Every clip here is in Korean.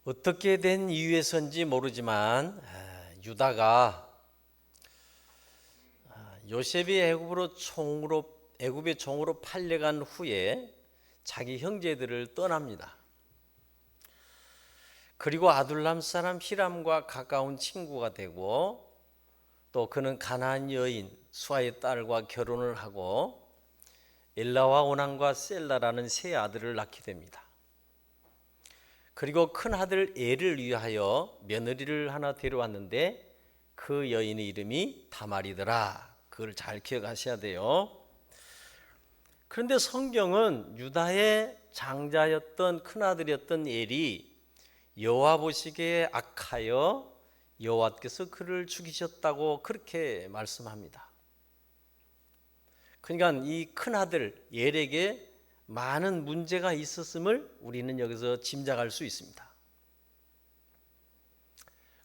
어떻게 된 이유에서인지 모르지만 유다가 요셉이 애굽의 종으로 팔려간 후에 자기 형제들을 떠납니다. 그리고 아둘람 사람 히람과 가까운 친구가 되고, 또 그는 가나안 여인 수아의 딸과 결혼을 하고 엘라와 오난과 셀라라는 세 아들을 낳게 됩니다. 그리고 큰 아들 엘을 위하여 며느리를 하나 데려왔는데 그 여인의 이름이 다말이더라. 그걸 잘 기억하셔야 돼요. 그런데 성경은 유다의 장자였던 큰아들이었던 엘이 여호와 보시기에 악하여 여호와께서 그를 죽이셨다고 그렇게 말씀합니다. 그러니까 이 큰아들 엘에게 많은 문제가 있었음을 우리는 여기서 짐작할 수 있습니다.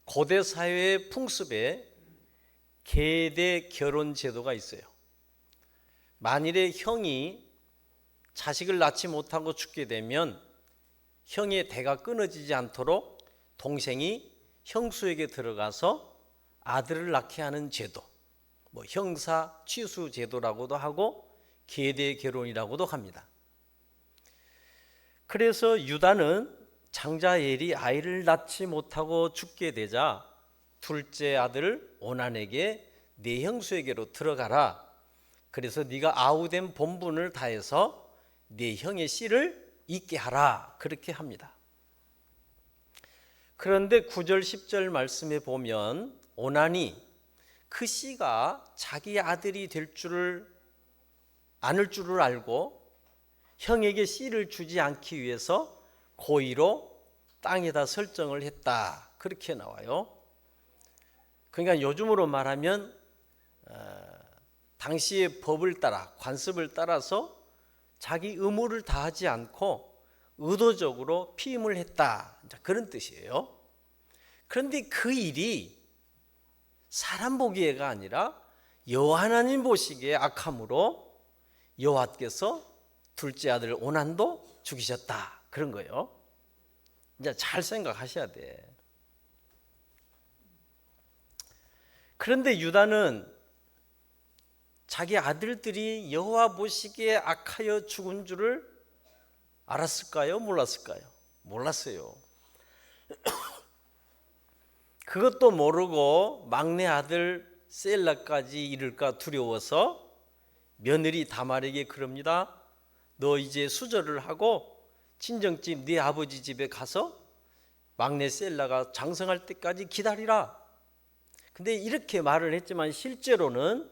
고대 사회의 풍습에 계대 결혼 제도가 있어요. 만일에 형이 자식을 낳지 못하고 죽게 되면 형의 대가 끊어지지 않도록 동생이 형수에게 들어가서 아들을 낳게 하는 제도, 형사 취수 제도라고도 하고 계대 결혼이라고도 합니다. 그래서 유다는 장자 엘이 아이를 낳지 못하고 죽게 되자 둘째 아들 오난에게 네 형수에게로 들어가라. 그래서 네가 아우된 본분을 다해서 네 형의 씨를 잇게 하라. 그렇게 합니다. 그런데 9절 10절 말씀에 보면 오난이 그 씨가 자기 아들이 될 줄을 않을 줄을 알고 형에게 씨를 주지 않기 위해서 고의로 땅에다 설정을 했다. 그렇게 나와요. 그러니까 요즘으로 말하면 당시의 법을 따라, 관습을 따라서 자기 의무를 다하지 않고 의도적으로 피임을 했다. 그런 뜻이에요. 그런데 그 일이 사람 보기에가 아니라 여호와 하나님 보시기에 악함으로 여호와께서 둘째 아들 오난도 죽이셨다. 그런 거예요. 이제 잘 생각하셔야 돼. 그런데 유다는 자기 아들들이 여호와 보시기에 악하여 죽은 줄을 알았을까요? 몰랐을까요? 몰랐어요. 그것도 모르고 막내 아들 셀라까지 이를까 두려워서 며느리 다말에게 그럽니다. 너 이제 수절을 하고 친정집 네 아버지 집에 가서 막내 셀라가 장성할 때까지 기다리라. 근데 이렇게 말을 했지만 실제로는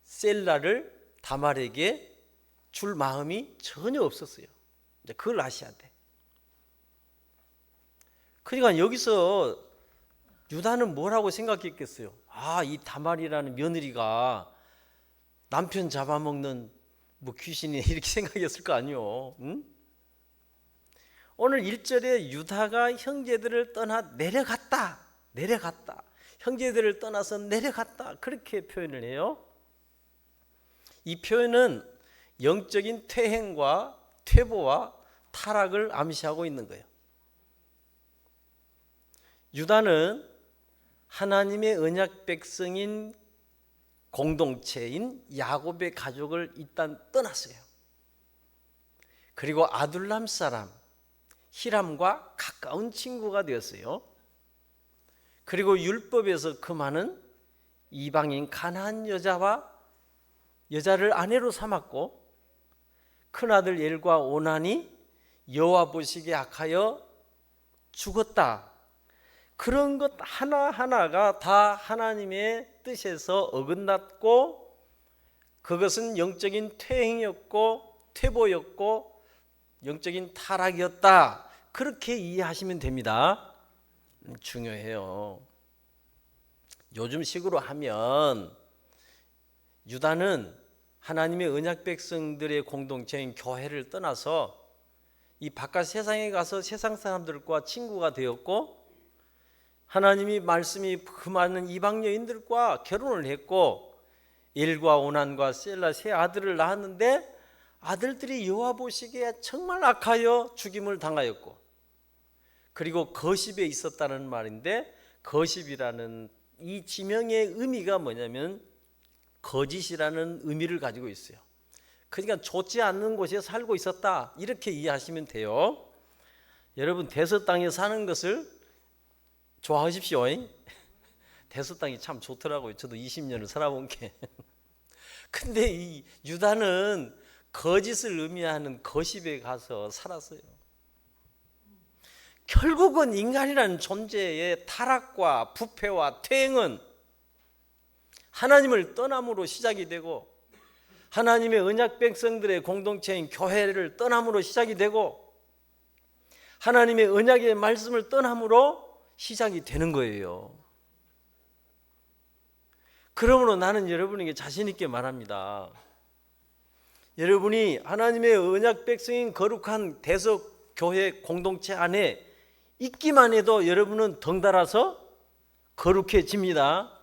셀라를 다말에게 줄 마음이 전혀 없었어요. 이제 그걸 아셔야 돼. 그러니까 여기서 유다는 뭐라고 생각했겠어요? 이 다말이라는 며느리가 남편 잡아먹는 귀신이 이렇게 생각했을 거 아니에요. 응? 오늘 1절에 유다가 형제들을 떠나 내려갔다. 형제들을 떠나서 내려갔다. 그렇게 표현을 해요. 이 표현은 영적인 퇴행과 퇴보와 타락을 암시하고 있는 거예요. 유다는 하나님의 언약 백성인 공동체인 야곱의 가족을 일단 떠났어요. 그리고 아둘람 사람 히람과 가까운 친구가 되었어요. 그리고 율법에서 그 많은 이방인 가나안 여자를 아내로 삼았고, 큰아들 엘과 오난이 여호와 보시기에 악하여 죽었다. 그런 것 하나하나가 다 하나님의 뜻에서 어긋났고, 그것은 영적인 퇴행이었고 퇴보였고 영적인 타락이었다. 그렇게 이해하시면 됩니다. 중요해요. 요즘 식으로 하면 유다는 하나님의 언약 백성들의 공동체인 교회를 떠나서 이 바깥 세상에 가서 세상 사람들과 친구가 되었고, 하나님이 말씀이 그 많은 이방 여인들과 결혼을 했고, 엘과 오난과 셀라 세 아들을 낳았는데 아들들이 여호와 보시기에 정말 악하여 죽임을 당하였고, 그리고 거십에 있었다는 말인데, 거십이라는 이 지명의 의미가 뭐냐면 거짓이라는 의미를 가지고 있어요. 그러니까 좋지 않는 곳에 살고 있었다, 이렇게 이해하시면 돼요. 여러분, 대서 땅에 사는 것을 좋아하십시오. 대서 땅이 참 좋더라고요. 저도 20년을 살아본 게. 근데 이 유다는 거짓을 의미하는 거십에 가서 살았어요. 결국은 인간이라는 존재의 타락과 부패와 퇴행은 하나님을 떠남으로 시작이 되고, 하나님의 언약 백성들의 공동체인 교회를 떠남으로 시작이 되고, 하나님의 언약의 말씀을 떠남으로 시작이 되는 거예요. 그러므로 나는 여러분에게 자신 있게 말합니다. 여러분이 하나님의 언약 백성인 거룩한 대석 교회 공동체 안에 있기만 해도 여러분은 덩달아서 거룩해집니다.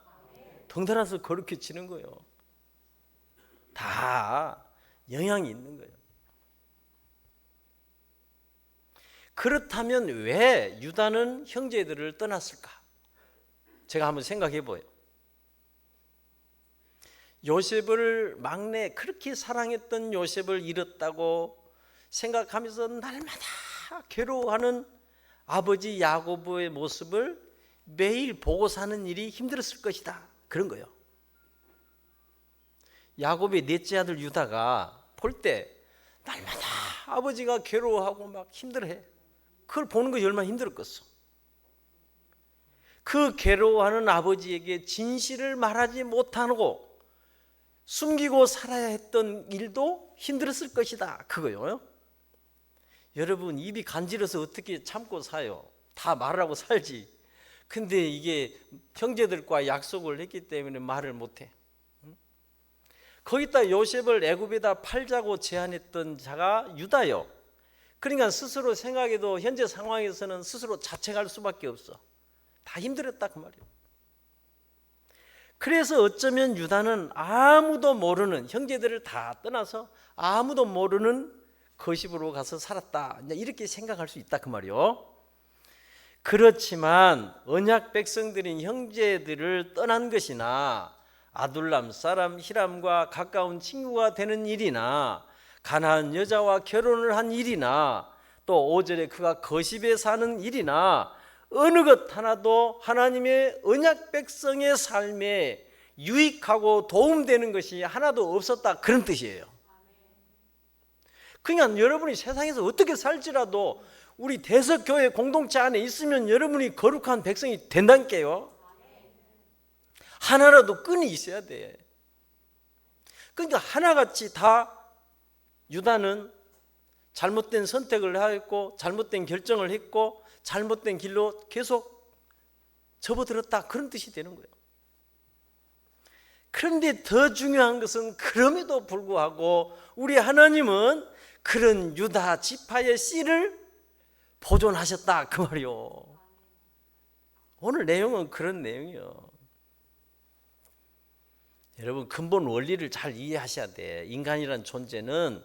덩달아서 거룩해지는 거예요. 다 영향이 있는 거예요. 그렇다면 왜 유다는 형제들을 떠났을까? 제가 한번 생각해 보여요. 요셉을, 막내 그렇게 사랑했던 요셉을 잃었다고 생각하면서 날마다 괴로워하는 아버지 야고보의 모습을 매일 보고 사는 일이 힘들었을 것이다, 그런 거예요. 야곱의 넷째 아들 유다가 볼 때 날마다 아버지가 괴로워하고 막 힘들어해. 그걸 보는 것이 얼마나 힘들었겠어. 그 괴로워하는 아버지에게 진실을 말하지 못하고 숨기고 살아야 했던 일도 힘들었을 것이다, 그거요. 여러분, 입이 간지러서 어떻게 참고 사요? 다 말하고 살지. 근데 이게 형제들과 약속을 했기 때문에 말을 못해. 거기다 요셉을 애굽에다 팔자고 제안했던 자가 유다요. 그러니까 스스로 생각해도 현재 상황에서는 스스로 자책할 수밖에 없어. 다 힘들었다, 그 말이에요. 그래서 어쩌면 유다는 아무도 모르는, 형제들을 다 떠나서 아무도 모르는 거십으로 가서 살았다, 이렇게 생각할 수 있다, 그 말이요. 그렇지만 언약 백성들인 형제들을 떠난 것이나 아둘람 사람 히람과 가까운 친구가 되는 일이나 가나안 여자와 결혼을 한 일이나 또 5절에 그가 거십에 사는 일이나 어느 것 하나도 하나님의 언약 백성의 삶에 유익하고 도움되는 것이 하나도 없었다, 그런 뜻이에요. 그러니까 여러분이 세상에서 어떻게 살지라도 우리 대석교회 공동체 안에 있으면 여러분이 거룩한 백성이 된다니까요. 하나라도 끈이 있어야 돼. 그러니까 하나같이 다 유다는 잘못된 선택을 하였고 잘못된 결정을 했고 잘못된 길로 계속 접어들었다, 그런 뜻이 되는 거예요. 그런데 더 중요한 것은 그럼에도 불구하고 우리 하나님은 그런 유다 지파의 씨를 보존하셨다, 그 말이요. 오늘 내용은 그런 내용이요. 여러분, 근본 원리를 잘 이해하셔야 돼. 인간이란 존재는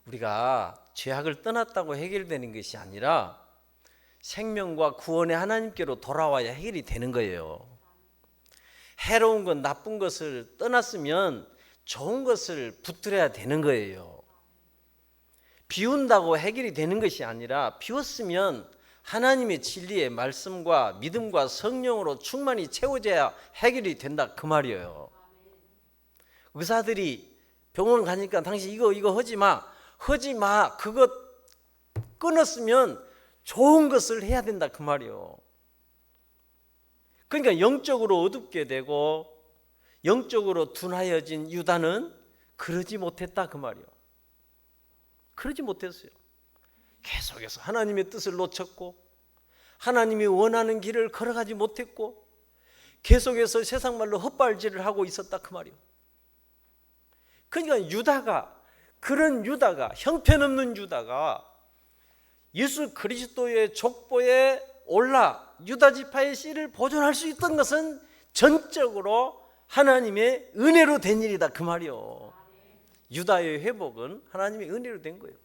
우리가 죄악을 떠났다고 해결되는 것이 아니라 생명과 구원의 하나님께로 돌아와야 해결이 되는 거예요. 해로운 것, 나쁜 것을 떠났으면 좋은 것을 붙들어야 되는 거예요. 비운다고 해결이 되는 것이 아니라 비웠으면 하나님의 진리의 말씀과 믿음과 성령으로 충만히 채워져야 해결이 된다, 그 말이에요. 의사들이 병원 가니까 당신 이거 하지 마, 그거 끊었으면 좋은 것을 해야 된다, 그 말이에요. 그러니까 영적으로 어둡게 되고 영적으로 둔하여진 유다는 그러지 못했다, 그 말이에요. 그러지 못했어요. 계속해서 하나님의 뜻을 놓쳤고 하나님이 원하는 길을 걸어가지 못했고 계속해서 세상 말로 헛발질을 하고 있었다, 그 말이에요. 그러니까 그런 유다가, 형편없는 유다가 예수 그리스도의 족보에 올라 유다 지파의 씨를 보존할 수 있던 것은 전적으로 하나님의 은혜로 된 일이다, 그 말이요. 유다의 회복은 하나님의 은혜로 된 거예요.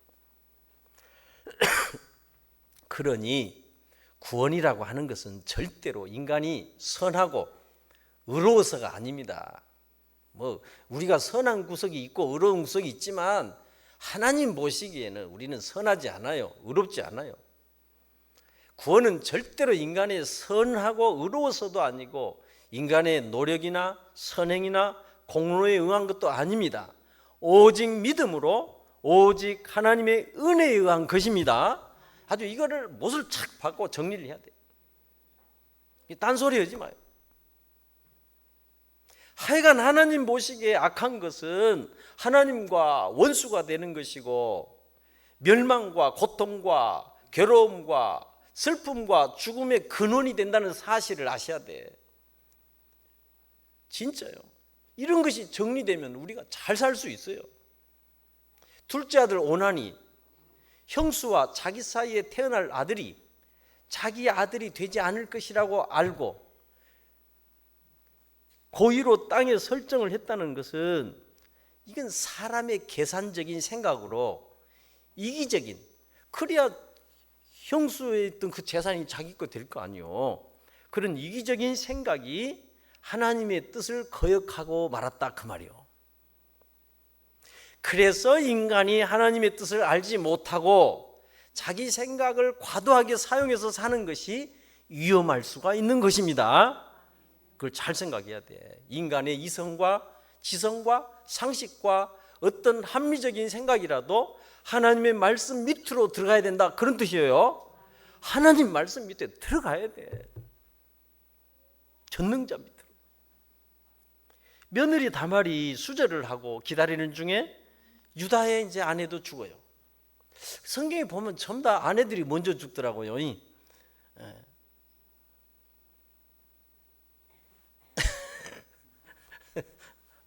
그러니 구원이라고 하는 것은 절대로 인간이 선하고 의로워서가 아닙니다. 뭐 우리가 선한 구석이 있고 의로운 구석이 있지만 하나님 보시기에는 우리는 선하지 않아요. 의롭지 않아요. 구원은 절대로 인간의 선하고 의로워서도 아니고 인간의 노력이나 선행이나 공로에 응한 것도 아닙니다. 오직 믿음으로 오직 하나님의 은혜에 의한 것입니다. 아주 이거를 못을 착 받고 정리를 해야 돼요. 딴소리 하지 마요. 하여간 하나님 보시기에 악한 것은 하나님과 원수가 되는 것이고 멸망과 고통과 괴로움과 슬픔과 죽음의 근원이 된다는 사실을 아셔야 돼. 진짜요. 이런 것이 정리되면 우리가 잘 살 수 있어요. 둘째 아들 오난이 형수와 자기 사이에 태어날 아들이 자기 아들이 되지 않을 것이라고 알고 고의로 땅에 설정을 했다는 것은 이건 사람의 계산적인 생각으로 이기적인, 그래야 형수에 있던 그 재산이 자기 거 될 거 아니요. 그런 이기적인 생각이 하나님의 뜻을 거역하고 말았다 그 말이요. 그래서 인간이 하나님의 뜻을 알지 못하고 자기 생각을 과도하게 사용해서 사는 것이 위험할 수가 있는 것입니다. 그걸 잘 생각해야 돼. 인간의 이성과 지성과 상식과 어떤 합리적인 생각이라도 하나님의 말씀 밑으로 들어가야 된다, 그런 뜻이에요. 하나님 말씀 밑에 들어가야 돼. 전능자 밑으로. 며느리 다말이 수절을 하고 기다리는 중에 유다의 이제 아내도 죽어요. 성경에 보면 전부 다 아내들이 먼저 죽더라고요.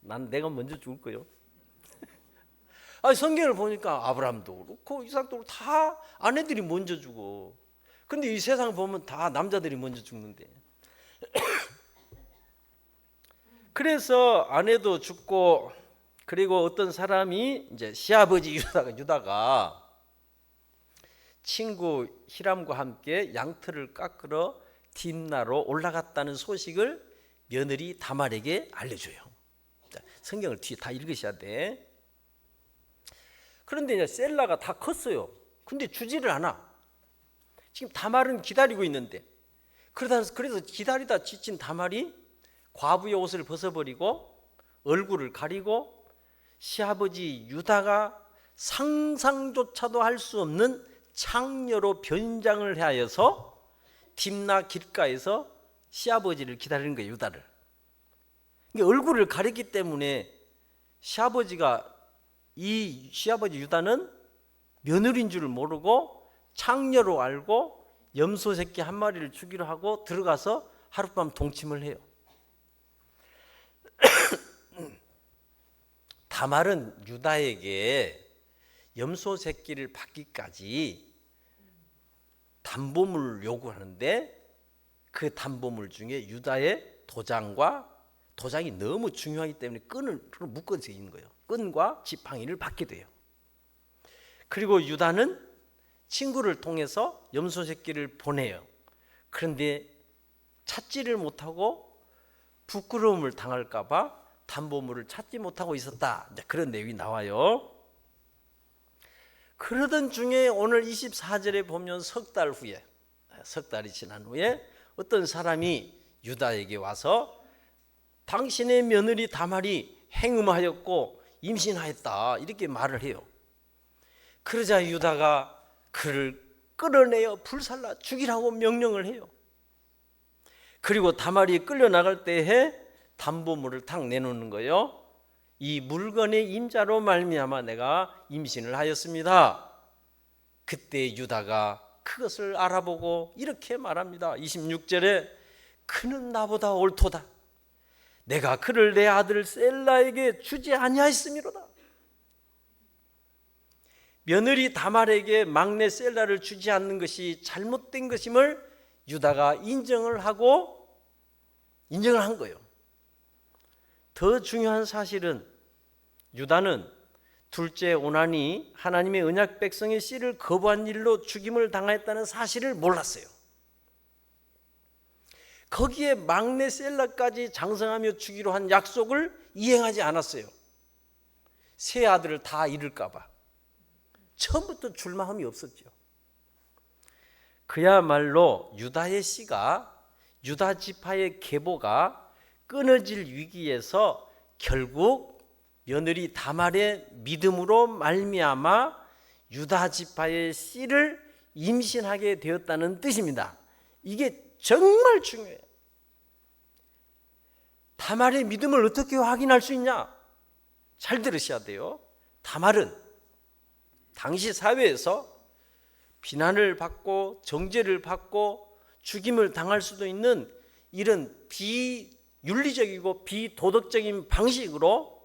난 내가 먼저 죽을 거요. 아니, 성경을 보니까 아브라함도 그렇고 이삭도 그렇고 다 아내들이 먼저 죽어. 근데 이 세상 보면 다 남자들이 먼저 죽는데. 그래서 아내도 죽고, 그리고 어떤 사람이 이제 시아버지 유다가 친구 히람과 함께 양털을 깎으러 딥나로 올라갔다는 소식을 며느리 다말에게 알려줘요. 성경을 뒤에 다 읽으셔야 돼. 그런데 이제 셀라가 다 컸어요. 근데 주지를 않아. 지금 다말은 기다리고 있는데, 그래서 기다리다 지친 다말이 과부의 옷을 벗어버리고 얼굴을 가리고 시아버지 유다가 상상조차도 할 수 없는 창녀로 변장을 하여서 딥나 길가에서 시아버지를 기다리는 거예요, 유다를. 얼굴을 가렸기 때문에 시아버지 유다는 며느리인 줄 모르고 창녀로 알고 염소 새끼 한 마리를 주기로 하고 들어가서 하룻밤 동침을 해요. 다말은 유다에게 염소 새끼를 받기까지 담보물을 요구하는데, 그 담보물 중에 유다의 도장이 너무 중요하기 때문에 끈을 묶어서 있는 거예요. 끈과 지팡이를 받게 돼요. 그리고 유다는 친구를 통해서 염소 새끼를 보내요. 그런데 찾지를 못하고 부끄러움을 당할까 봐 담보물을 찾지 못하고 있었다, 그런 내용이 나와요. 그러던 중에 오늘 24절에 보면 석 달이 지난 후에 어떤 사람이 유다에게 와서 당신의 며느리 다말이 행음하였고 임신하였다, 이렇게 말을 해요. 그러자 유다가 그를 끌어내어 불살라 죽이라고 명령을 해요. 그리고 다말이 끌려나갈 때에 담보물을 탁 내놓는 거예요. 이 물건의 임자로 말미암아 내가 임신을 하였습니다. 그때 유다가 그것을 알아보고 이렇게 말합니다. 26절에 그는 나보다 옳도다. 내가 그를 내 아들 셀라에게 주지 아니하였음이로다. 며느리 다말에게 막내 셀라를 주지 않는 것이 잘못된 것임을 유다가 인정을 한 거예요. 더 중요한 사실은 유다는 둘째 오난이 하나님의 언약 백성의 씨를 거부한 일로 죽임을 당하였다는 사실을 몰랐어요. 거기에 막내 셀라까지 장성하며 주기로 한 약속을 이행하지 않았어요. 세 아들을 다 잃을까 봐. 처음부터 줄마음이 없었죠. 그야말로 유다의 씨가, 유다 지파의 계보가 끊어질 위기에서 결국 며느리 다말의 믿음으로 말미암아 유다 지파의 씨를 임신하게 되었다는 뜻입니다. 이게 정말 중요해요. 다말의 믿음을 어떻게 확인할 수 있냐? 잘 들으셔야 돼요. 다말은 당시 사회에서 비난을 받고 정죄를 받고 죽임을 당할 수도 있는 이런 비윤리적이고 비도덕적인 방식으로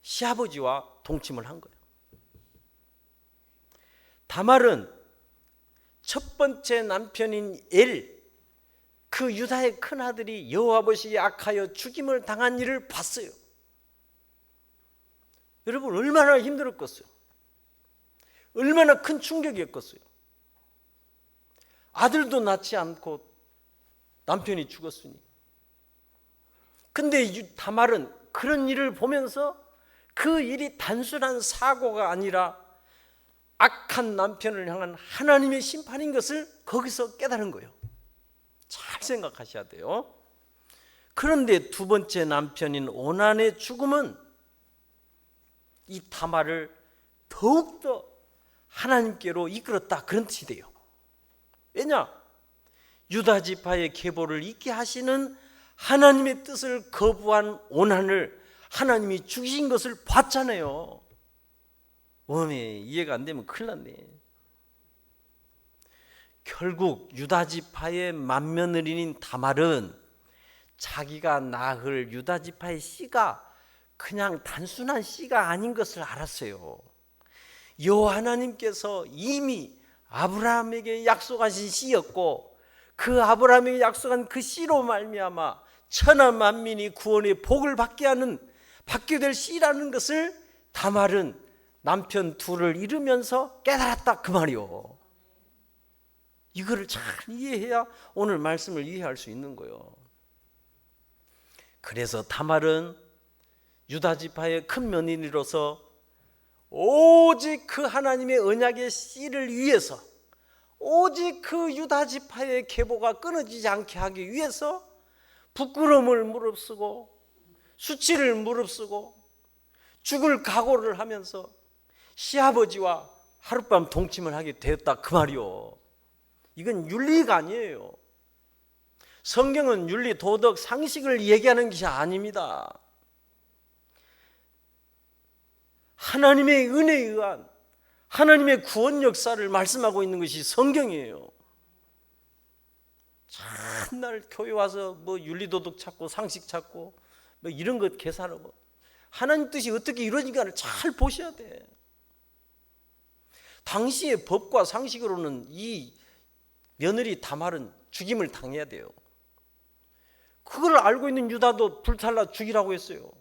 시아버지와 동침을 한 거예요. 다말은 첫 번째 남편인 그 유다의 큰아들이 여호와 보시기에 악하여 죽임을 당한 일을 봤어요. 여러분 얼마나 힘들었겠어요. 얼마나 큰 충격이었겠어요. 아들도 낳지 않고 남편이 죽었으니. 근데 다말은 그런 일을 보면서 그 일이 단순한 사고가 아니라 악한 남편을 향한 하나님의 심판인 것을 거기서 깨달은 거예요. 잘 생각하셔야 돼요. 그런데 두 번째 남편인 오난의 죽음은 이 다말을 더욱더 하나님께로 이끌었다, 그런 뜻이 돼요. 왜냐? 유다 지파의 계보를 잇게 하시는 하나님의 뜻을 거부한 오난을 하나님이 죽이신 것을 봤잖아요. 이해가 안 되면 큰일 났네. 결국 유다 지파의 맏며느리인 다말은 자기가 낳을 유다 지파의 씨가 그냥 단순한 씨가 아닌 것을 알았어요. 여호와 하나님께서 이미 아브라함에게 약속하신 씨였고, 그 아브라함에게 약속한 그 씨로 말미암아 천하 만민이 구원의 복을 받게 될 씨라는 것을 다말은 남편 둘을 잃으면서 깨달았다, 그 말이요. 이거를 잘 이해해야 오늘 말씀을 이해할 수 있는 거예요. 그래서 다말은 유다 지파의 큰 며느리로서 오직 그 하나님의 언약의 씨를 위해서, 오직 그 유다 지파의 계보가 끊어지지 않게 하기 위해서 부끄러움을 무릅쓰고 수치를 무릅쓰고 죽을 각오를 하면서 시아버지와 하룻밤 동침을 하게 되었다, 그 말이요. 이건 윤리가 아니에요. 성경은 윤리, 도덕, 상식을 얘기하는 것이 아닙니다. 하나님의 은혜에 의한 하나님의 구원 역사를 말씀하고 있는 것이 성경이에요. 참날 교회 와서 윤리, 도덕 찾고 상식 찾고 이런 것 계산하고 하나님 뜻이 어떻게 이루어진가를 잘 보셔야 돼. 당시의 법과 상식으로는 이 며느리 다말은 죽임을 당해야 돼요. 그걸 알고 있는 유다도 불살라 죽이라고 했어요.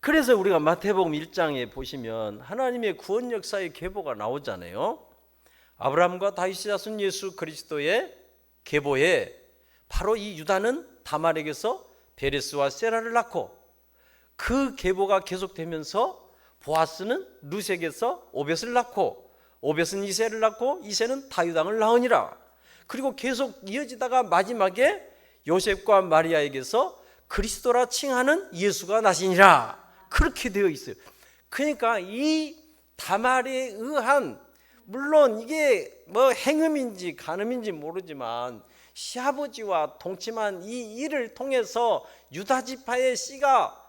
그래서 우리가 마태복음 1장에 보시면 하나님의 구원 역사의 계보가 나오잖아요. 아브라함과 다윗의 자손 예수 그리스도의 계보에 바로 이 유다는 다말에게서 베레스와 세라를 낳고, 그 계보가 계속되면서 보아스는 루색에서 오벳을 낳고, 오벳은 이새를 낳고, 이새는 다윗 왕을 낳으니라. 그리고 계속 이어지다가 마지막에 요셉과 마리아에게서 그리스도라 칭하는 예수가 나시니라. 그렇게 되어 있어요. 그러니까 이 다말에 의한, 물론 이게 행음인지 간음인지 모르지만 시아버지와 동침한 이 일을 통해서 유다 지파의 씨가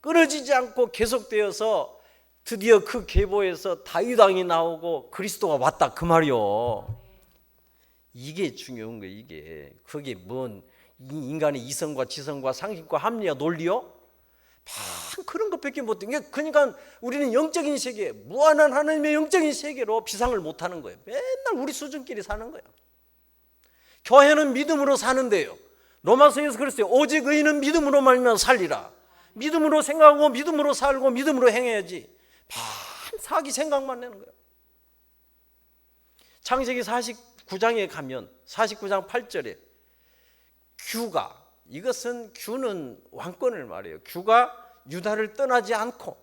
끊어지지 않고 계속되어서 드디어 그 계보에서 다윗 왕이 나오고 그리스도가 왔다, 그 말이요. 이게 중요한 거예요. 이게 그게 뭔 인간의 이성과 지성과 상식과 합리와 논리요? 그런 것밖에 못 돼. 그러니까 우리는 영적인 세계, 무한한 하나님의 영적인 세계로 비상을 못하는 거예요. 맨날 우리 수준끼리 사는 거예요. 교회는 믿음으로 사는데요, 로마서에서 그랬어요. 오직 의인은 믿음으로 말미암아 살리라. 믿음으로 생각하고 믿음으로 살고 믿음으로 행해야지. 사기 생각만 내는 거예요. 창세기 49장에 가면 49장 8절에 규가, 이것은 규는 왕권을 말해요. 규가 유다를 떠나지 않고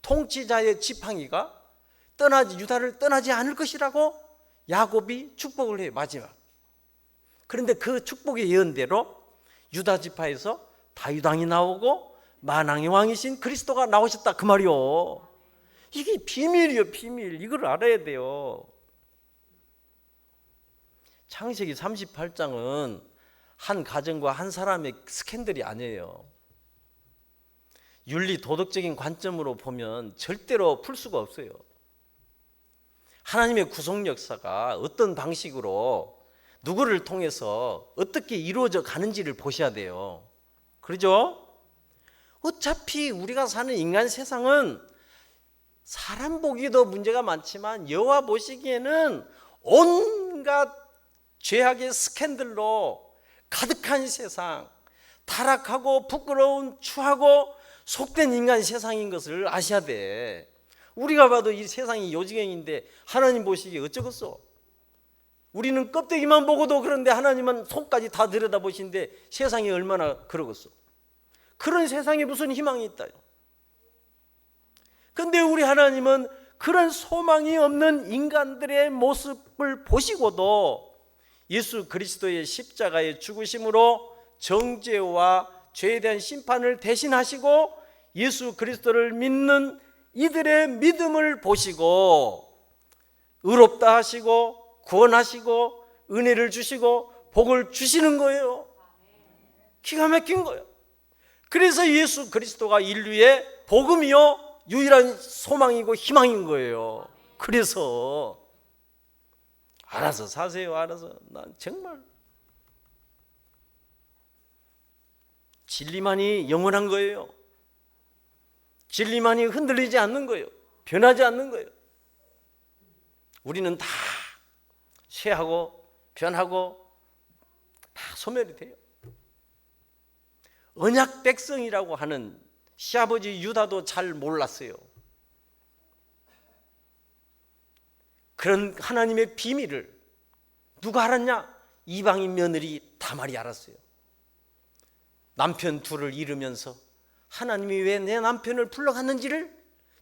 통치자의 지팡이가 유다를 떠나지 않을 것이라고 야곱이 축복을 해요. 마지막. 그런데 그 축복의 예언대로 유다 지파에서 다윗 왕이 나오고 만왕의 왕이신 그리스도가 나오셨다 그 말이요. 이게 비밀이요, 비밀. 이걸 알아야 돼요. 창세기 38장은 한 가정과 한 사람의 스캔들이 아니에요. 윤리 도덕적인 관점으로 보면 절대로 풀 수가 없어요. 하나님의 구속 역사가 어떤 방식으로 누구를 통해서 어떻게 이루어져 가는지를 보셔야 돼요. 그러죠? 어차피 우리가 사는 인간 세상은 사람 보기도 문제가 많지만 여호와 보시기에는 온갖 죄악의 스캔들로 가득한 세상, 타락하고 부끄러운 추하고 속된 인간 세상인 것을 아셔야 돼. 우리가 봐도 이 세상이 요지경인데 하나님 보시기에 어쩌겠어? 우리는 껍데기만 보고도 그런데 하나님은 속까지 다 들여다보시는데 세상이 얼마나 그러겠어? 그런 세상에 무슨 희망이 있다요? 근데 우리 하나님은 그런 소망이 없는 인간들의 모습을 보시고도 예수 그리스도의 십자가의 죽으심으로 정죄와 죄에 대한 심판을 대신하시고 예수 그리스도를 믿는 이들의 믿음을 보시고 의롭다 하시고 구원하시고 은혜를 주시고 복을 주시는 거예요. 기가 막힌 거예요. 그래서 예수 그리스도가 인류의 복음이요 유일한 소망이고 희망인 거예요. 그래서 알아서 사세요. 알아서. 난 정말 진리만이 영원한 거예요. 진리만이 흔들리지 않는 거예요. 변하지 않는 거예요. 우리는 다 쇠하고 변하고 다 소멸이 돼요. 언약 백성이라고 하는 시아버지 유다도 잘 몰랐어요. 그런 하나님의 비밀을 누가 알았냐? 이방인 며느리 다말이 알았어요. 남편 둘을 잃으면서 하나님이 왜 내 남편을 불러갔는지를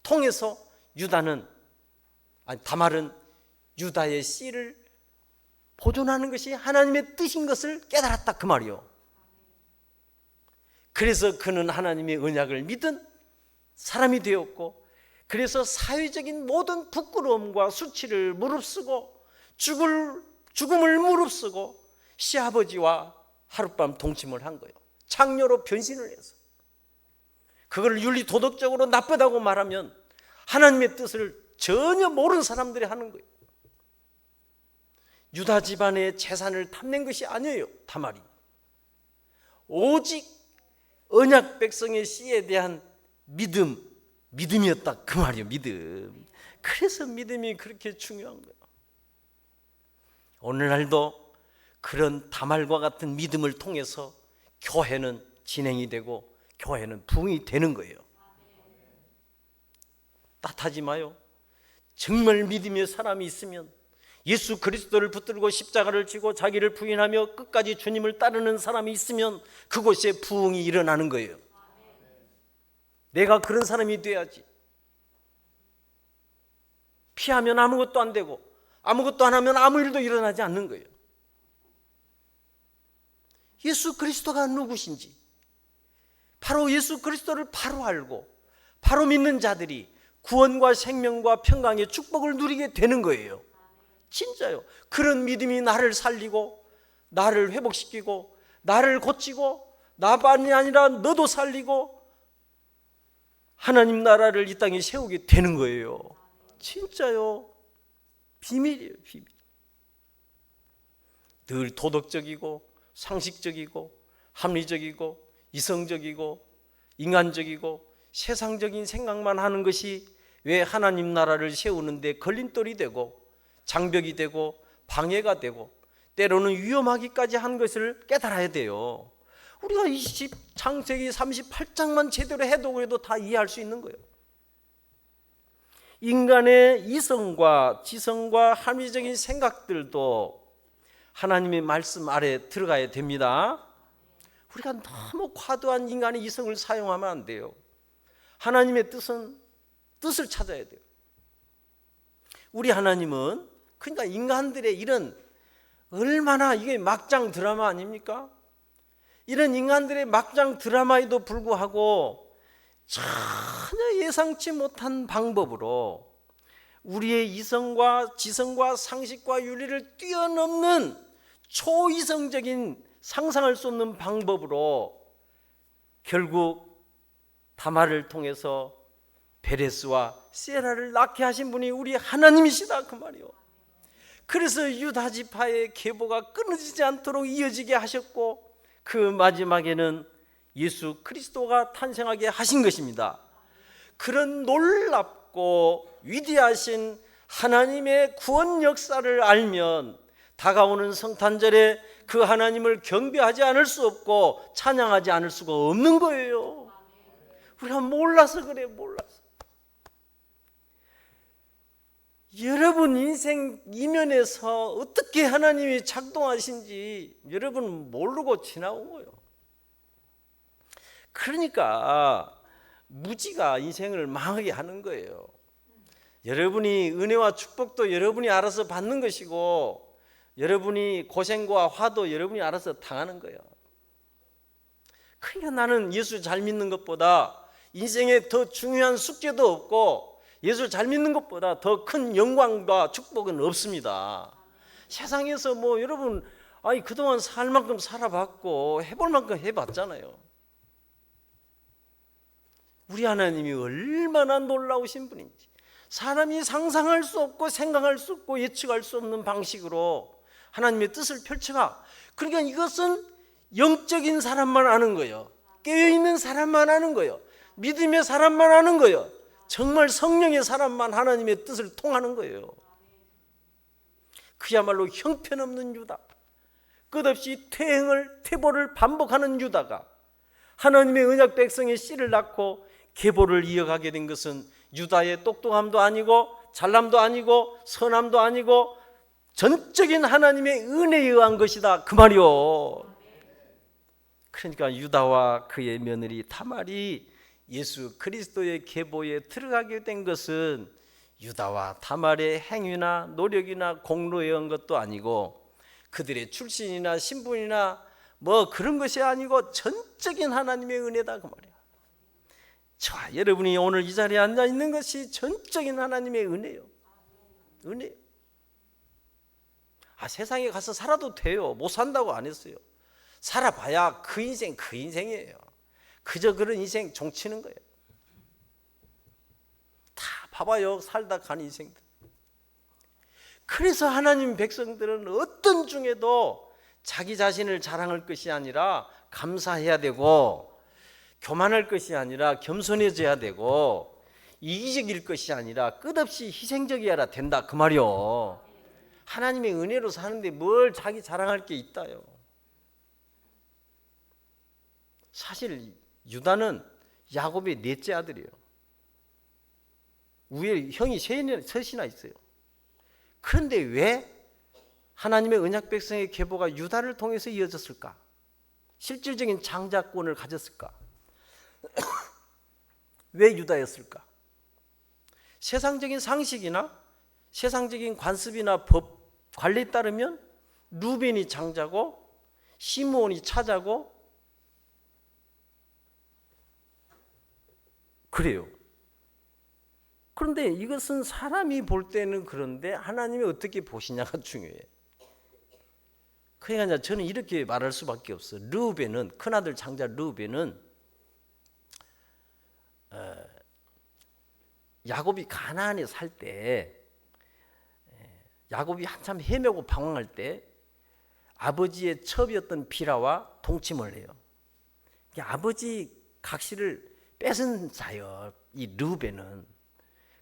통해서 다말은 유다의 씨를 보존하는 것이 하나님의 뜻인 것을 깨달았다 그 말이요. 그래서 그는 하나님의 언약을 믿은 사람이 되었고, 그래서 사회적인 모든 부끄러움과 수치를 무릅쓰고 죽음을 무릅쓰고 시아버지와 하룻밤 동침을 한 거예요. 창녀로 변신을 해서. 그걸 윤리 도덕적으로 나쁘다고 말하면 하나님의 뜻을 전혀 모르는 사람들이 하는 거예요. 유다 집안의 재산을 탐낸 것이 아니에요. 다말이 오직 언약 백성의 씨에 대한 믿음이었다 그 말이에요. 믿음. 그래서 믿음이 그렇게 중요한 거예요. 오늘날도 그런 다말과 같은 믿음을 통해서 교회는 진행이 되고 교회는 부흥이 되는 거예요. 따뜻하지 마요. 정말 믿음의 사람이 있으면 예수 그리스도를 붙들고 십자가를 지고 자기를 부인하며 끝까지 주님을 따르는 사람이 있으면 그곳에 부흥이 일어나는 거예요. 내가 그런 사람이 돼야지. 피하면 아무것도 안 되고 아무것도 안 하면 아무 일도 일어나지 않는 거예요. 예수 그리스도가 누구신지 바로 예수 그리스도를 바로 알고 바로 믿는 자들이 구원과 생명과 평강의 축복을 누리게 되는 거예요. 진짜요. 그런 믿음이 나를 살리고 나를 회복시키고 나를 고치고 나만이 아니라 너도 살리고 하나님 나라를 이 땅에 세우게 되는 거예요. 진짜요. 비밀이에요. 비밀. 늘 도덕적이고 상식적이고 합리적이고 이성적이고 인간적이고 세상적인 생각만 하는 것이 왜 하나님 나라를 세우는데 걸림돌이 되고 장벽이 되고 방해가 되고 때로는 위험하기까지 한 것을 깨달아야 돼요. 우리가 창세기 38장만 제대로 해도 그래도 다 이해할 수 있는 거예요. 인간의 이성과 지성과 합리적인 생각들도 하나님의 말씀 아래 들어가야 됩니다. 우리가 너무 과도한 인간의 이성을 사용하면 안 돼요. 하나님의 뜻을 찾아야 돼요. 우리 하나님은 그러니까 인간들의 이런 얼마나 이게 막장 드라마 아닙니까? 이런 인간들의 막장 드라마에도 불구하고 전혀 예상치 못한 방법으로 우리의 이성과 지성과 상식과 윤리를 뛰어넘는 초이성적인 상상할 수 없는 방법으로 결국 다말을 통해서 베레스와 세라를 낳게 하신 분이 우리 하나님이시다 그 말이요. 그래서 유다 지파의 계보가 끊어지지 않도록 이어지게 하셨고 그 마지막에는 예수 그리스도가 탄생하게 하신 것입니다. 그런 놀랍고 위대하신 하나님의 구원 역사를 알면 다가오는 성탄절에 그 하나님을 경배하지 않을 수 없고 찬양하지 않을 수가 없는 거예요. 우리가 몰라서 그래, 몰라서. 여러분 인생 이면에서 어떻게 하나님이 작동하신지 여러분 모르고 지나온 거예요. 그러니까 무지가 인생을 망하게 하는 거예요. 여러분이 은혜와 축복도 여러분이 알아서 받는 것이고 여러분이 고생과 화도 여러분이 알아서 당하는 거예요. 그러니까 나는 예수 잘 믿는 것보다 인생에 더 중요한 숙제도 없고 예수 잘 믿는 것보다 더 큰 영광과 축복은 없습니다. 세상에서 뭐 여러분 그동안 살 만큼 살아봤고 해볼 만큼 해봤잖아요. 우리 하나님이 얼마나 놀라우신 분인지 사람이 상상할 수 없고 생각할 수 없고 예측할 수 없는 방식으로 하나님의 뜻을 펼쳐가. 그러니까 이것은 영적인 사람만 아는 거예요. 깨어있는 사람만 아는 거예요. 믿음의 사람만 아는 거예요. 정말 성령의 사람만 하나님의 뜻을 통하는 거예요. 그야말로 형편없는 유다, 끝없이 퇴보를 반복하는 유다가 하나님의 언약 백성의 씨를 낳고 계보를 이어가게 된 것은 유다의 똑똑함도 아니고 잘남도 아니고 선함도 아니고 전적인 하나님의 은혜에 의한 것이다 그 말이요. 그러니까 유다와 그의 며느리 다말이 예수 그리스도의 계보에 들어가게 된 것은 유다와 다말의 행위나 노력이나 공로에 의한 것도 아니고 그들의 출신이나 신분이나 뭐 그런 것이 아니고 전적인 하나님의 은혜다 그 말이야. 자, 여러분이 오늘 이 자리에 앉아 있는 것이 전적인 하나님의 은혜요. 은혜요. 세상에 가서 살아도 돼요. 못 산다고 안 했어요. 살아봐야 그 인생이에요. 그저 그런 인생 종치는 거예요. 다 봐봐요. 살다 간 인생들. 그래서 하나님 백성들은 어떤 중에도 자기 자신을 자랑할 것이 아니라 감사해야 되고, 교만할 것이 아니라 겸손해져야 되고, 이기적일 것이 아니라 끝없이 희생적이어야 된다 그 말이요. 하나님의 은혜로 사는데 뭘 자기 자랑할 게 있다요. 사실 유다는 야곱의 넷째 아들이에요. 위에 형이 셋이나 있어요. 그런데 왜 하나님의 언약 백성의 계보가 유다를 통해서 이어졌을까? 실질적인 장자권을 가졌을까? 왜 유다였을까? 세상적인 상식이나 세상적인 관습이나 법 관리에 따르면 루벤이 장자고 시므온이 차자고 그래요. 그런데 이것은 사람이 볼 때는 그런데 하나님이 어떻게 보시냐가 중요해요. 그러니까 저는 이렇게 말할 수밖에 없어요. 르우벤은, 큰아들 장자 르우벤은 야곱이 가나안에 살 때, 야곱이 한참 헤매고 방황할 때 아버지의 첩이었던 비라와 동침을 해요. 아버지 각시를 뺏은 자요, 이 르우벤은.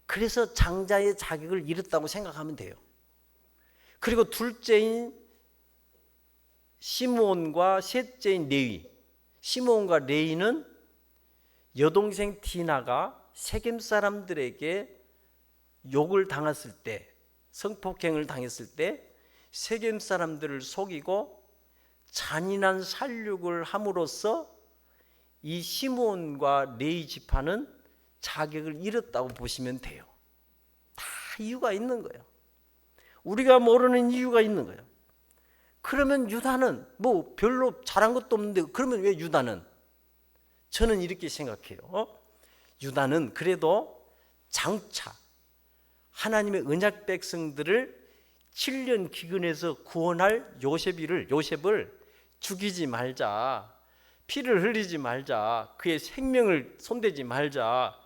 그래서 장자의 자격을 잃었다고 생각하면 돼요. 그리고 둘째인 시므온과 셋째인 레위, 시므온과 레위는 여동생 디나가 세겜 사람들에게 욕을 당했을 때, 성폭행을 당했을 때 세겜 사람들을 속이고 잔인한 살육을 함으로써 이 시므온과 레위 지파는 자격을 잃었다고 보시면 돼요. 다 이유가 있는 거예요. 우리가 모르는 이유가 있는 거예요. 그러면 유다는 뭐 별로 잘한 것도 없는데 그러면 왜 유다는? 저는 이렇게 생각해요. 유다는 그래도 장차 하나님의 언약 백성들을 7년 기근에서 구원할 요셉을 죽이지 말자, 피를 흘리지 말자, 그의 생명을 손대지 말자,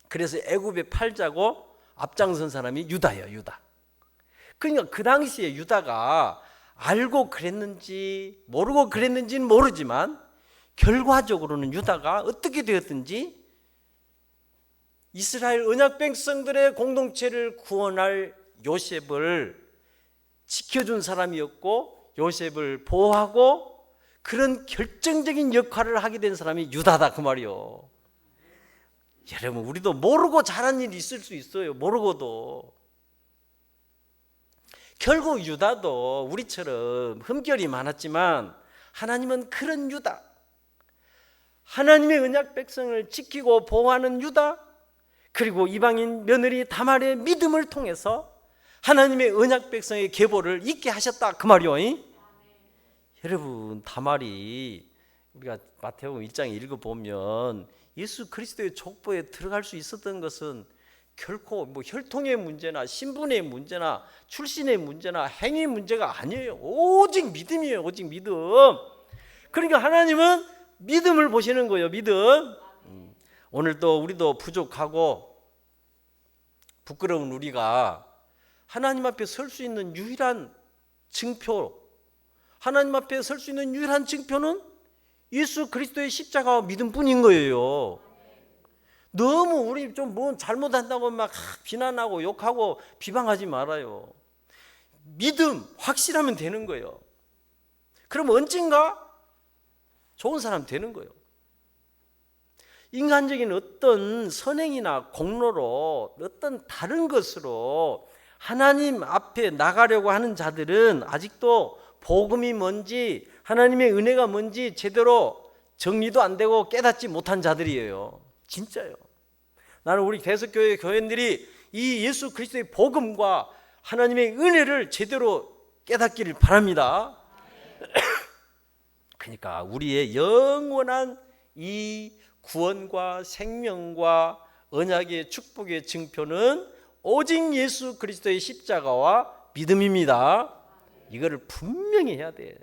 그래서 애굽에 팔자고 앞장선 사람이 유다예요. 유다. 그러니까 그 당시에 유다가 알고 그랬는지 모르고 그랬는지는 모르지만 결과적으로는 유다가 어떻게 되었든지 이스라엘 언약 백성들의 공동체를 구원할 요셉을 지켜준 사람이었고 요셉을 보호하고 그런 결정적인 역할을 하게 된 사람이 유다다 그 말이요. 여러분, 우리도 모르고 잘한 일이 있을 수 있어요. 모르고도. 결국 유다도 우리처럼 흠결이 많았지만 하나님은 그런 유다, 하나님의 언약 백성을 지키고 보호하는 유다, 그리고 이방인 며느리 다말의 믿음을 통해서 하나님의 언약 백성의 계보를 잇게 하셨다 그 말이요. 여러분, 다말이 우리가 마태복음 1장에 읽어보면 예수 그리스도의 족보에 들어갈 수 있었던 것은 결코 뭐 혈통의 문제나 신분의 문제나 출신의 문제나 행위 문제가 아니에요. 오직 믿음이에요. 오직 믿음. 그러니까 하나님은 믿음을 보시는 거예요. 믿음. 오늘도 우리도 부족하고 부끄러운 우리가 하나님 앞에 설 수 있는 유일한 증표, 하나님 앞에 설 수 있는 유일한 증표는 예수 그리스도의 십자가와 믿음뿐인 거예요. 너무 우리 좀 뭐 잘못한다고 막 비난하고 욕하고 비방하지 말아요. 믿음 확실하면 되는 거예요. 그럼 언젠가 좋은 사람 되는 거예요. 인간적인 어떤 선행이나 공로로 어떤 다른 것으로 하나님 앞에 나가려고 하는 자들은 아직도 복음이 뭔지 하나님의 은혜가 뭔지 제대로 정리도 안 되고 깨닫지 못한 자들이에요. 진짜요. 나는 우리 대석교회 교회들이 이 예수 그리스도의 복음과 하나님의 은혜를 제대로 깨닫기를 바랍니다. 그러니까 우리의 영원한 이 구원과 생명과 언약의 축복의 증표는 오직 예수 그리스도의 십자가와 믿음입니다. 이거를 분명히 해야 돼.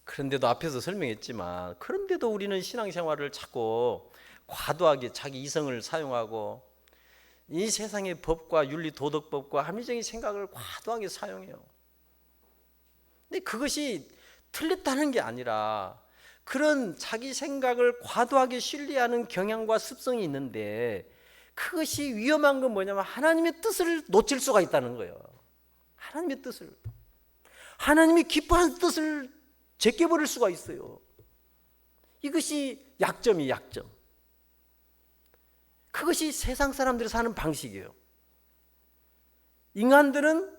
그런데도 앞에서 설명했지만 그런데도 우리는 신앙생활을 자꾸 과도하게 자기 이성을 사용하고 이 세상의 법과 윤리 도덕법과 합리적인 생각을 과도하게 사용해요. 근데 그것이 틀렸다는 게 아니라 그런 자기 생각을 과도하게 신뢰하는 경향과 습성이 있는데 그것이 위험한 건 뭐냐면 하나님의 뜻을 놓칠 수가 있다는 거예요. 하나님의 뜻을, 하나님이 기뻐하는 뜻을 제껴버릴 수가 있어요. 이것이 약점이 약점. 그것이 세상 사람들이 사는 방식이에요. 인간들은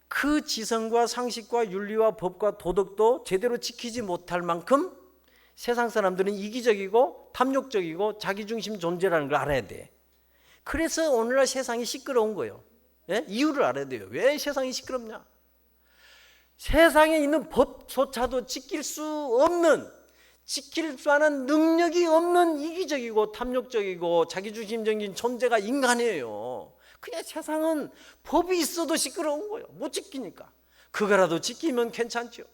그 지성과 상식과 윤리와 법과 도덕도 제대로 지키지 못할 만큼 세상 사람들은 이기적이고 탐욕적이고 자기중심 존재라는 걸 알아야 돼. 그래서 오늘날 세상이 시끄러운 거예요. 예? 이유를 알아야 돼요. 왜 세상이 시끄럽냐? 세상에 있는 법조차도 지킬 수 없는, 지킬 수 하는 능력이 없는 이기적이고 탐욕적이고 자기중심적인 존재가 인간이에요. 그냥 세상은 법이 있어도 시끄러운 거예요. 못 지키니까. 그거라도 지키면 괜찮죠.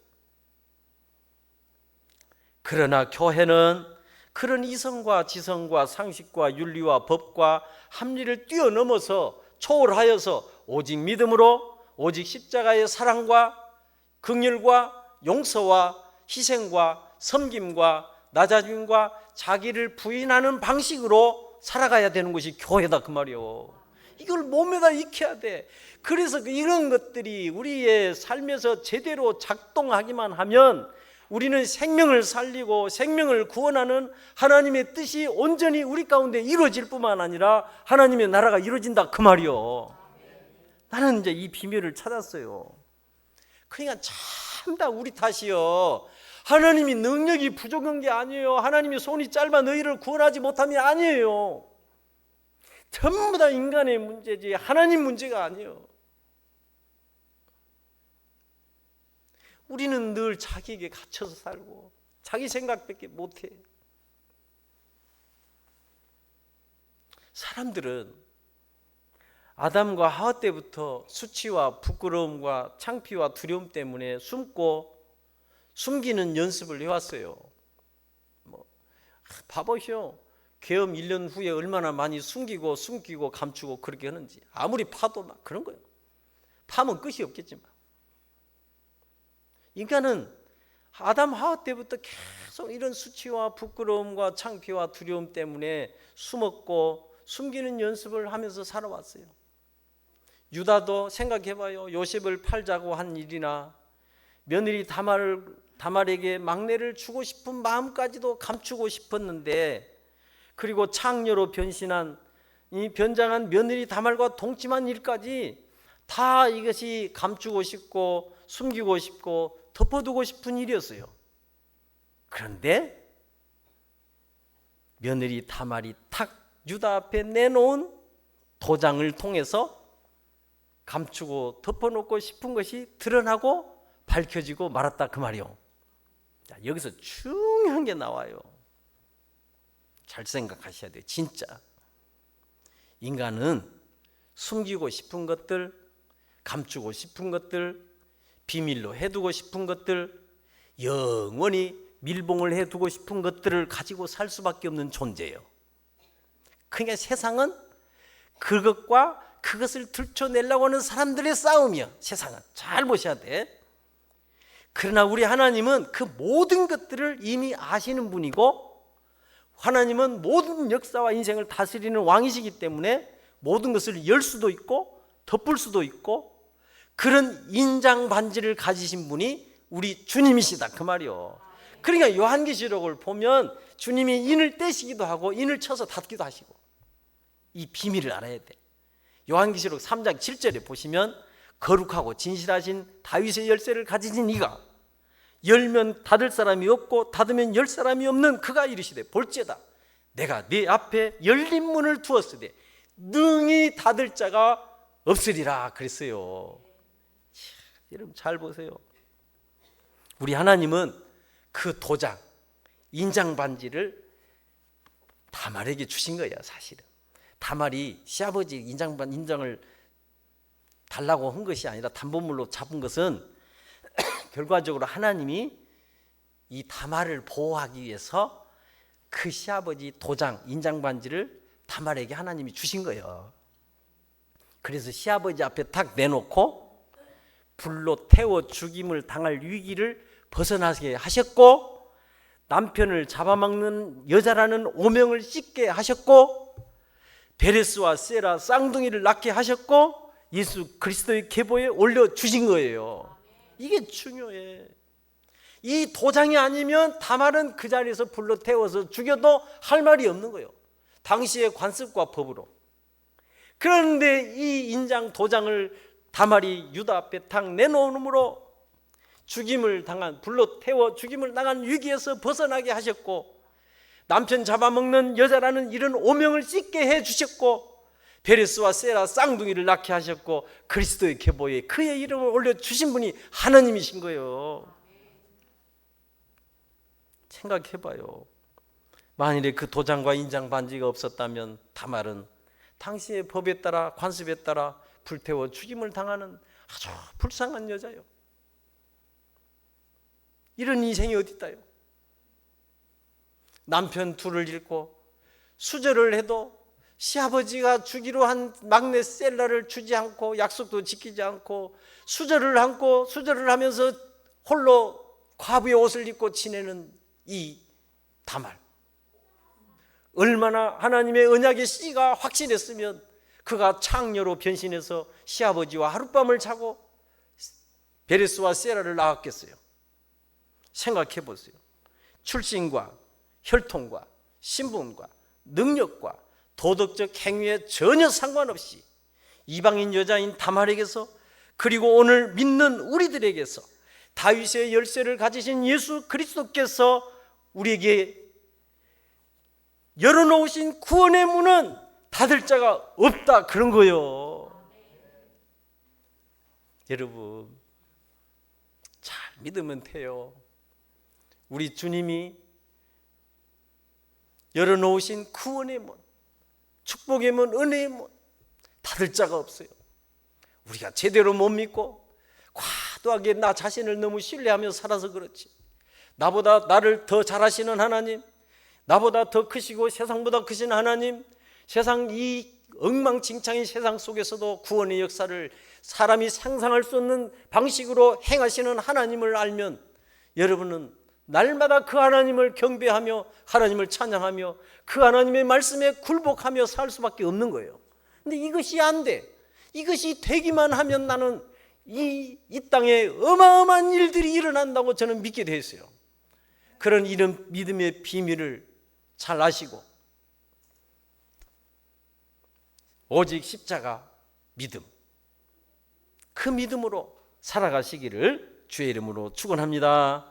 그러나 교회는 그런 이성과 지성과 상식과 윤리와 법과 합리를 뛰어넘어서 초월하여서 오직 믿음으로, 오직 십자가의 사랑과 긍휼과 용서와 희생과 섬김과 낮아짐과 자기를 부인하는 방식으로 살아가야 되는 것이 교회다 그 말이요. 이걸 몸에다 익혀야 돼. 그래서 이런 것들이 우리의 삶에서 제대로 작동하기만 하면 우리는 생명을 살리고 생명을 구원하는 하나님의 뜻이 온전히 우리 가운데 이루어질 뿐만 아니라 하나님의 나라가 이루어진다 그 말이요. 나는 이제 이 비밀을 찾았어요. 그러니까 참다 우리 탓이요. 하나님이 능력이 부족한 게 아니에요. 하나님이 손이 짧아 너희를 구원하지 못함이 아니에요. 전부 다 인간의 문제지 하나님 문제가 아니에요. 우리는 늘 자기에게 갇혀서 살고 자기 생각밖에 못해. 사람들은 아담과 하와 때부터 수치와 부끄러움과 창피와 두려움 때문에 숨기는 연습을 해왔어요. 봐보시오. 계엄 1년 후에 얼마나 많이 숨기고 감추고 그렇게 하는지. 아무리 파도 막 그런 거예요. 파면 끝이 없겠지만. 인간은 아담 하와 때부터 계속 이런 수치와 부끄러움과 창피와 두려움 때문에 숨었고 숨기는 연습을 하면서 살아왔어요. 유다도 생각해봐요. 요셉을 팔자고 한 일이나 며느리 다말에게 막내를 주고 싶은 마음까지도 감추고 싶었는데, 그리고 창녀로 변신한 이 변장한 며느리 다말과 동침한 일까지 다 이것이 감추고 싶고 숨기고 싶고 덮어두고 싶은 일이었어요. 그런데 며느리 다말이 탁 유다 앞에 내놓은 도장을 통해서 감추고 덮어놓고 싶은 것이 드러나고 밝혀지고 말았다 그 말이요. 자, 여기서 중요한 게 나와요. 잘 생각하셔야 돼요. 진짜 인간은 숨기고 싶은 것들, 감추고 싶은 것들, 비밀로 해두고 싶은 것들, 영원히 밀봉을 해두고 싶은 것들을 가지고 살 수밖에 없는 존재예요. 그러니까 세상은 그것을 들춰내려고 하는 사람들의 싸움이야. 세상은 잘 보셔야 돼. 그러나 우리 하나님은 그 모든 것들을 이미 아시는 분이고, 하나님은 모든 역사와 인생을 다스리는 왕이시기 때문에 모든 것을 열 수도 있고 덮을 수도 있고, 그런 인장 반지를 가지신 분이 우리 주님이시다 그 말이요. 그러니까 요한계시록을 보면 주님이 인을 떼시기도 하고 인을 쳐서 닫기도 하시고, 이 비밀을 알아야 돼. 요한계시록 3장 7절에 보시면 거룩하고 진실하신 다윗의 열쇠를 가지신 이가 열면 닫을 사람이 없고 닫으면 열 사람이 없는 그가 이르시되, 볼지어다 내가 네 앞에 열린 문을 두었으되 능히 닫을 자가 없으리라 그랬어요. 여러분 잘 보세요. 우리 하나님은 그 도장, 인장 반지를 다말에게 주신 거예요. 사실은 다말이 시아버지 인장을 달라고 한 것이 아니라 담보물로 잡은 것은 결과적으로 하나님이 이 다말을 보호하기 위해서 그 시아버지 도장, 인장 반지를 다말에게 하나님이 주신 거예요. 그래서 시아버지 앞에 탁 내놓고 불로 태워 죽임을 당할 위기를 벗어나게 하셨고, 남편을 잡아먹는 여자라는 오명을 씻게 하셨고, 베레스와 세라 쌍둥이를 낳게 하셨고, 예수 그리스도의 계보에 올려주신 거예요. 이게 중요해. 이 도장이 아니면 다말은 그 자리에서 불로 태워서 죽여도 할 말이 없는 거예요. 당시의 관습과 법으로. 그런데 이 인장 도장을 다말이 유다 앞에 탁 내놓음으로 죽임을 당한, 불로 태워 죽임을 당한 위기에서 벗어나게 하셨고, 남편 잡아먹는 여자라는 이런 오명을 씻게 해주셨고, 베레스와 세라 쌍둥이를 낳게 하셨고, 그리스도의 계보에 그의 이름을 올려주신 분이 하나님이신 거예요. 생각해봐요. 만일에 그 도장과 인장 반지가 없었다면 다말은 당시의 법에 따라, 관습에 따라 불태워 죽임을 당하는 아주 불쌍한 여자요. 이런 인생이 어디 있다요. 남편 둘을 잃고 수절을 해도 시아버지가 주기로 한 막내 셀라를 주지 않고 약속도 지키지 않고 수절을 하면서 홀로 과부의 옷을 입고 지내는 이 다말. 얼마나 하나님의 언약의 씨가 확실했으면 그가 창녀로 변신해서 시아버지와 하룻밤을 자고 베레스와 세라를 낳았겠어요. 생각해 보세요. 출신과 혈통과 신분과 능력과 도덕적 행위에 전혀 상관없이 이방인 여자인 다말에게서, 그리고 오늘 믿는 우리들에게서 다윗의 열쇠를 가지신 예수 그리스도께서 우리에게 열어놓으신 구원의 문은 닫을 자가 없다, 그런 거예요. 여러분, 잘 믿으면 돼요. 우리 주님이 열어놓으신 구원의 문, 축복의 문, 은혜의 문, 닫을 자가 없어요. 우리가 제대로 못 믿고 과도하게 나 자신을 너무 신뢰하며 살아서 그렇지, 나보다 나를 더 잘하시는 하나님, 나보다 더 크시고 세상보다 크신 하나님, 세상 이 엉망진창인 세상 속에서도 구원의 역사를 사람이 상상할 수 없는 방식으로 행하시는 하나님을 알면 여러분은 날마다 그 하나님을 경배하며 하나님을 찬양하며 그 하나님의 말씀에 굴복하며 살 수밖에 없는 거예요. 근데 이것이 안 돼. 이것이 되기만 하면 나는 이 땅에 어마어마한 일들이 일어난다고 저는 믿게 돼 있어요. 그런 이런 믿음의 비밀을 잘 아시고 오직 십자가 믿음, 그 믿음으로 살아가시기를 주의 이름으로 축원합니다.